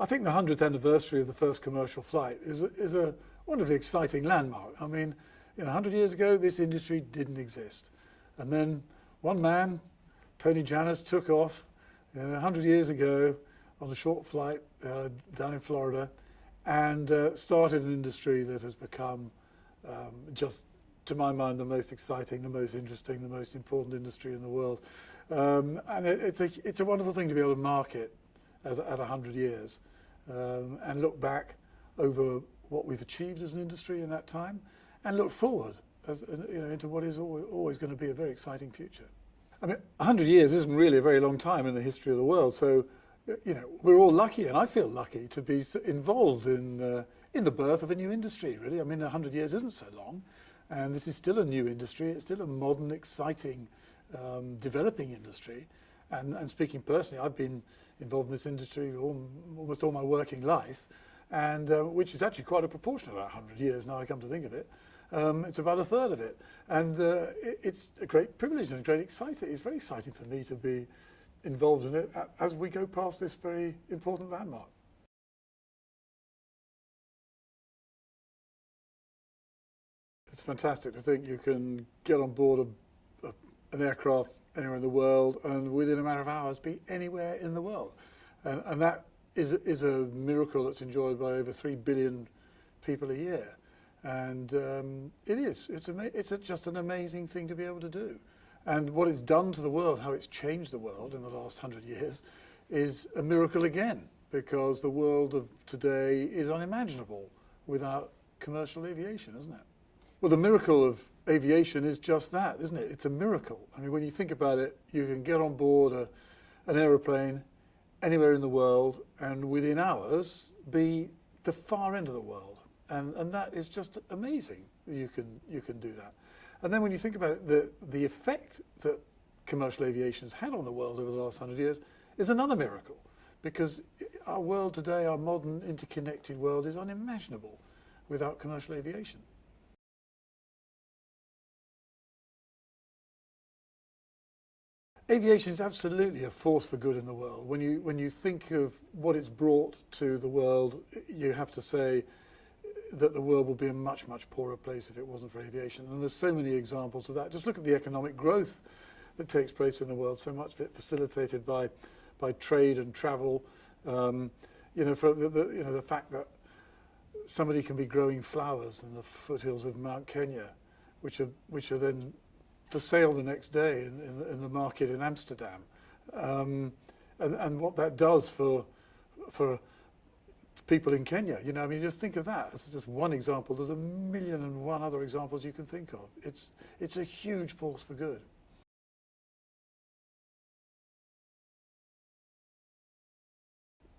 I think the 100th anniversary of the first commercial flight is a wonderfully exciting landmark. I mean, 100 years ago, this industry didn't exist. And then one man, Tony Janus, took off 100 years ago on a short flight down in Florida and started an industry that has become just, to my mind, the most exciting, the most interesting, the most important industry in the world. And it's a wonderful thing to be able to market at 100 years and look back over what we've achieved as an industry in that time and look forward into what is always going to be a very exciting future. I mean, 100 years isn't really a very long time in the history of the world, so we're all lucky, and I feel lucky to be involved in the birth of a new industry, really. I mean, 100 years isn't so long, and this is still a new industry. It's still a modern, exciting, developing industry. And speaking personally, I've been involved in this industry almost all my working life, and which is actually quite a proportion of that 100 years now I come to think of it. It's about a third of it. And it's a great privilege and it's very exciting for me to be involved in it as we go past this very important landmark. It's fantastic to think you can get on board an aircraft anywhere in the world and within a matter of hours be anywhere in the world. And that is a miracle that's enjoyed by over 3 billion people a year. And it's just an amazing thing to be able to do. And what it's done to the world, how it's changed the world in the last 100 years, is a miracle again, because the world of today is unimaginable without commercial aviation, isn't it? Well, the miracle of aviation is just that, isn't it? It's a miracle. I mean, when you think about it, you can get on board an aeroplane anywhere in the world and within hours be the far end of the world. And that is just amazing. You can do that. And then when you think about it, the effect that commercial aviation has had on the world over the last 100 years is another miracle, because our world today, our modern interconnected world, is unimaginable without commercial aviation. Aviation is absolutely a force for good in the world. When you think of what it's brought to the world, you have to say that the world would be a much, much poorer place if it wasn't for aviation. And there's so many examples of that. Just look at the economic growth that takes place in the world, so much of it facilitated by trade and travel. For the fact that somebody can be growing flowers in the foothills of Mount Kenya, which are then for sale the next day in the market in Amsterdam, and what that does for people in Kenya. I mean, just think of that as just one example. There's 1,000,001 other examples you can think of. It's a huge force for good.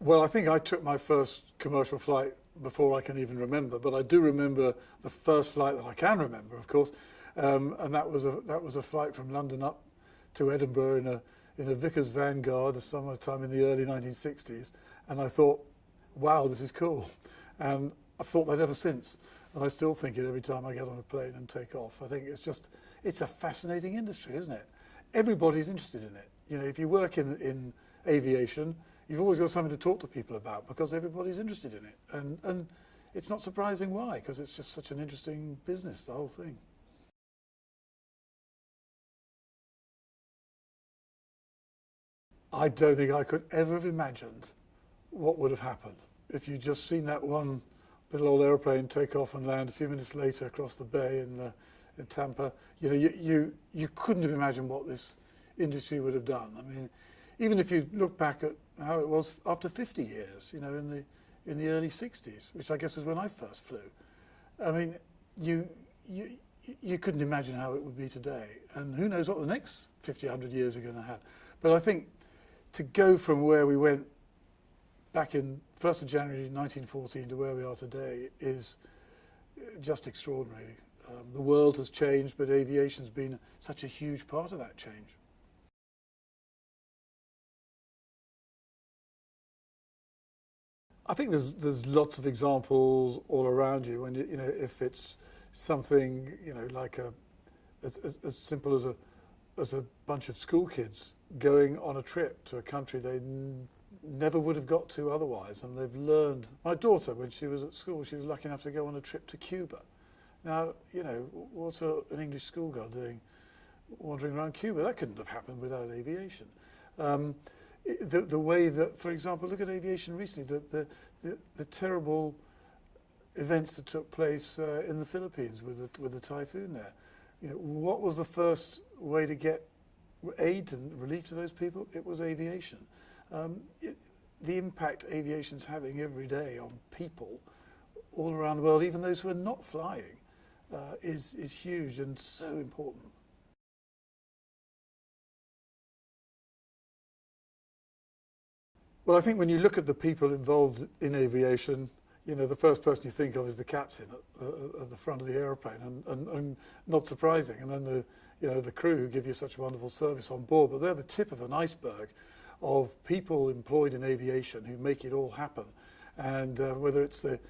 Well, I think I took my first commercial flight before I can even remember, but I do remember the first flight that I can remember, of course, and that was a flight from London up to Edinburgh in a Vickers Vanguard sometime in the early 1960s, and I thought, wow, this is cool. And I've thought that ever since. And I still think it every time I get on a plane and take off. I think it's a fascinating industry, isn't it? Everybody's interested in it. If you work in aviation, you've always got something to talk to people about because everybody's interested in it. And it's not surprising why, because it's just such an interesting business, the whole thing. I don't think I could ever have imagined what would have happened if you'd just seen that one little old airplane take off and land a few minutes later across the bay in Tampa. You couldn't have imagined what this industry would have done. I mean, even if you look back at how it was after 50 years, in the early 60s, which I guess is when I first flew. I mean, you couldn't imagine how it would be today, and who knows what the next 50, 100 years are going to have. But I think to go from where we went back in 1st of January 1914 to where we are today is just extraordinary. The world has changed, but aviation's been such a huge part of that change. I think there's lots of examples all around you. When if it's something like as simple as a bunch of school kids going on a trip to a country they never would have got to otherwise. And they've learned. My daughter, when she was at school, she was lucky enough to go on a trip to Cuba. Now, you know, what's an English schoolgirl doing wandering around Cuba? That couldn't have happened without aviation. The way that, for example, look at aviation recently, the terrible events that took place in the Philippines with the typhoon there. You know, what was the first way to get aid and relief to those people? It was aviation. The impact aviation's having every day on people all around the world, even those who are not flying, is huge and so important. Well, I think when you look at the people involved in aviation, you know, the first person you think of is the captain at the front of the aeroplane, and not surprising. And then the crew who give you such wonderful service on board. But they're the tip of an iceberg of people employed in aviation who make it all happen. And whether it's the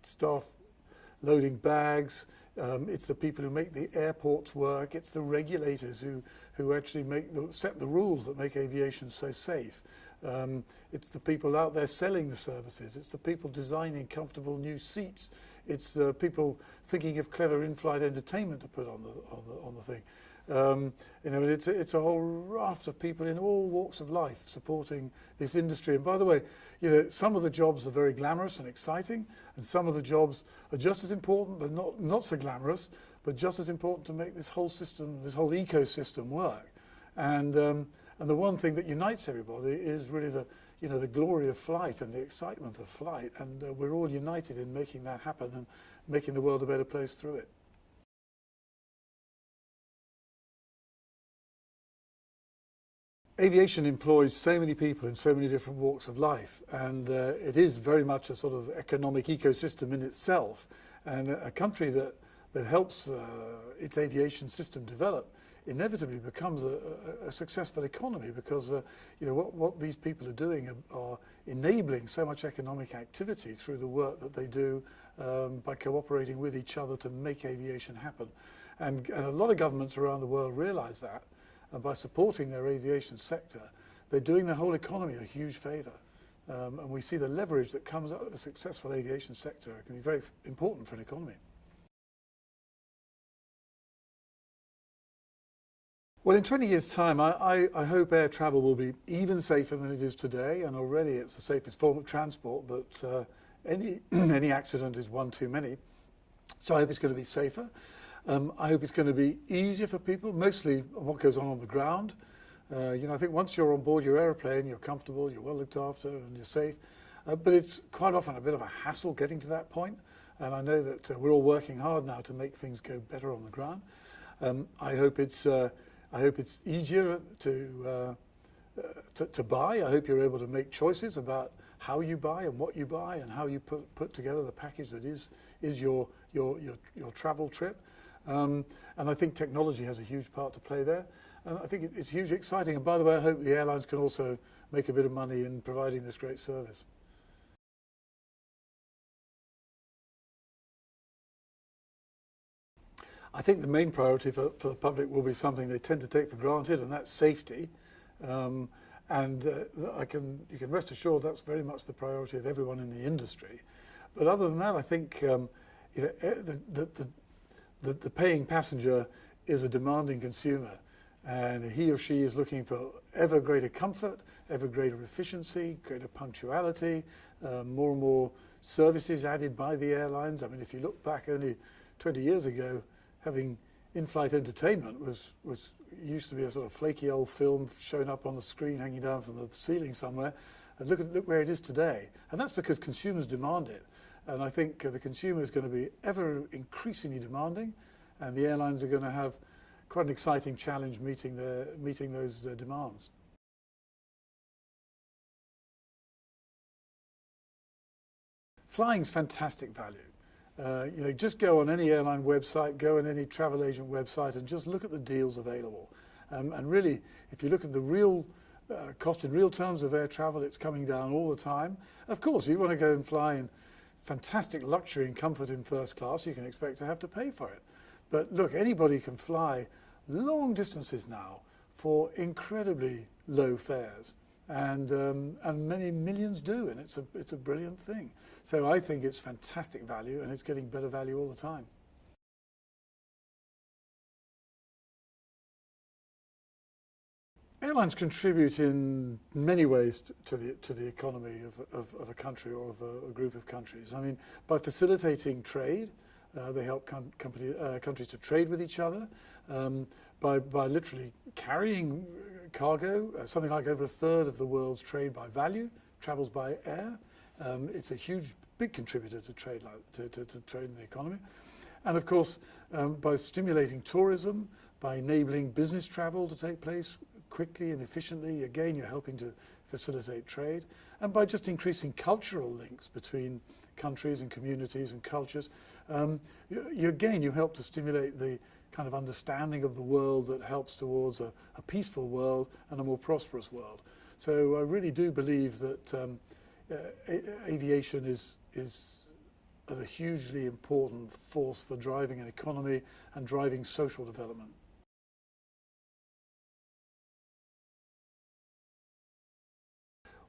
staff loading bags, it's the people who make the airports work, it's the regulators who actually set the rules that make aviation so safe. It's the people out there selling the services, it's the people designing comfortable new seats, it's the people thinking of clever in-flight entertainment to put on the thing. You know, it's a whole raft of people in all walks of life supporting this industry. And by the way, you know, some of the jobs are very glamorous and exciting, and some of the jobs are just as important, but not so glamorous, but just as important to make this whole system, this whole ecosystem work. And the one thing that unites everybody is really the glory of flight and the excitement of flight. And we're all united in making that happen and making the world a better place through it. Aviation employs so many people in so many different walks of life, and it is very much a sort of economic ecosystem in itself. And a country that helps its aviation system develop inevitably becomes a successful economy, because you know, what these people are doing are enabling so much economic activity through the work that they do by cooperating with each other to make aviation happen. And a lot of governments around the world realize that. And by supporting their aviation sector, they're doing the whole economy a huge favour. And we see the leverage that comes out of a successful aviation sector can be very important for an economy. Well, in 20 years' time, I hope air travel will be even safer than it is today, and already it's the safest form of transport, but any accident is one too many. So I hope it's going to be safer. I hope it's going to be easier for people, mostly on what goes on the ground. You know, I think once you're on board your aeroplane, you're comfortable, you're well looked after, and you're safe. But it's quite often a bit of a hassle getting to that point. And I know that we're all working hard now to make things go better on the ground. I hope it's easier to buy. I hope you're able to make choices about how you buy and what you buy and how you put together the package that is your travel trip. And I think technology has a huge part to play there. And I think it's hugely exciting. And by the way, I hope the airlines can also make a bit of money in providing this great service. I think the main priority for the public will be something they tend to take for granted, and that's safety. You can rest assured that's very much the priority of everyone in the industry. But other than that, I think you know, the paying passenger is a demanding consumer, and he or she is looking for ever greater comfort, ever greater efficiency, greater punctuality, more and more services added by the airlines. I mean, if you look back only 20 years ago, having in-flight entertainment used to be a sort of flaky old film showing up on the screen, hanging down from the ceiling somewhere. And look where it is today. And that's because consumers demand it. And I think the consumer is going to be ever increasingly demanding, and the airlines are going to have quite an exciting challenge meeting those demands. Flying's fantastic value. You know, just go on any airline website, go on any travel agent website, and just look at the deals available. And really, if you look at the real cost in real terms of air travel, it's coming down all the time. Of course, if you want to go and fly in fantastic luxury and comfort in first class, you can expect to have to pay for it. But look, anybody can fly long distances now for incredibly low fares. and many millions do, and it's a brilliant thing. So I think it's fantastic value, and it's getting better value all the time. Airlines contribute in many ways to the economy of a country or of a group of countries. I mean, by facilitating trade, they help countries to trade with each other. By literally carrying cargo, something like over a third of the world's trade by value travels by air. It's a huge, big contributor to trade, to trade in the economy. And of course, by stimulating tourism, by enabling business travel to take place quickly and efficiently, again, you're helping to facilitate trade. And by just increasing cultural links between countries and communities and cultures, you help to stimulate the kind of understanding of the world that helps towards a peaceful world and a more prosperous world. So I really do believe that aviation is a hugely important force for driving an economy and driving social development.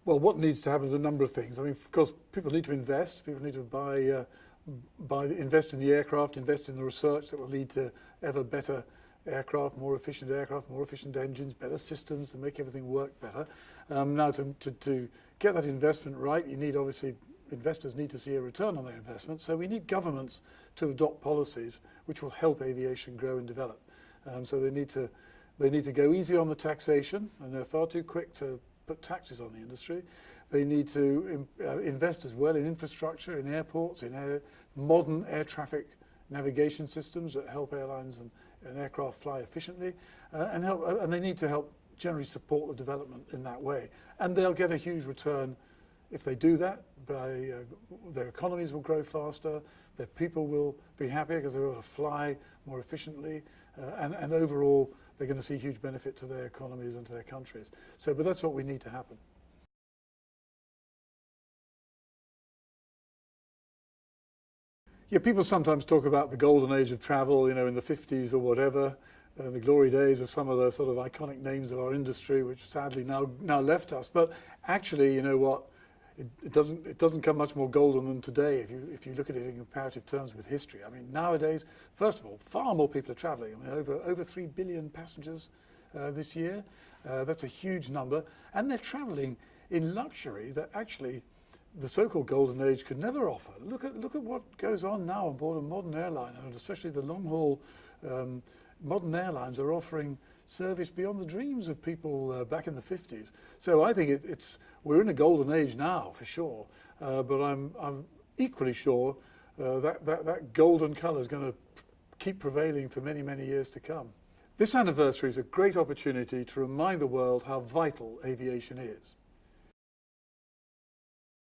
Well, what needs to happen is a number of things. I mean, of course, people need to invest. People need to invest in the aircraft, invest in the research that will lead to ever better aircraft, more efficient engines, better systems to make everything work better. Now, to get that investment right, you need, obviously, investors need to see a return on their investment. So we need governments to adopt policies which will help aviation grow and develop. So they need to go easy on the taxation, and they're far too quick to put taxes on the industry. They need to invest as well in infrastructure, in airports, in modern air traffic navigation systems that help airlines and aircraft fly efficiently, and they need to help generally support the development in that way. And they'll get a huge return if they do that. Their economies will grow faster, their people will be happier because they're able to fly more efficiently, and overall they're going to see huge benefit to their economies and to their countries. But that's what we need to happen. Yeah, people sometimes talk about the golden age of travel, in the 50s or whatever, the glory days of some of the sort of iconic names of our industry, which sadly now left us. But actually, you know what? It doesn't come much more golden than today if you look at it in comparative terms with history. I mean, nowadays, first of all, far more people are travelling. I mean, over 3 billion passengers this year. That's a huge number, and they're travelling in luxury that actually the so-called golden age could never offer. Look at what goes on now on board a modern airline, and especially the long-haul modern airlines are offering service beyond the dreams of people back in the 50s. So I think we're in a golden age now for sure, but I'm equally sure that golden colour is going to keep prevailing for many, many years to come. This anniversary is a great opportunity to remind the world how vital aviation is.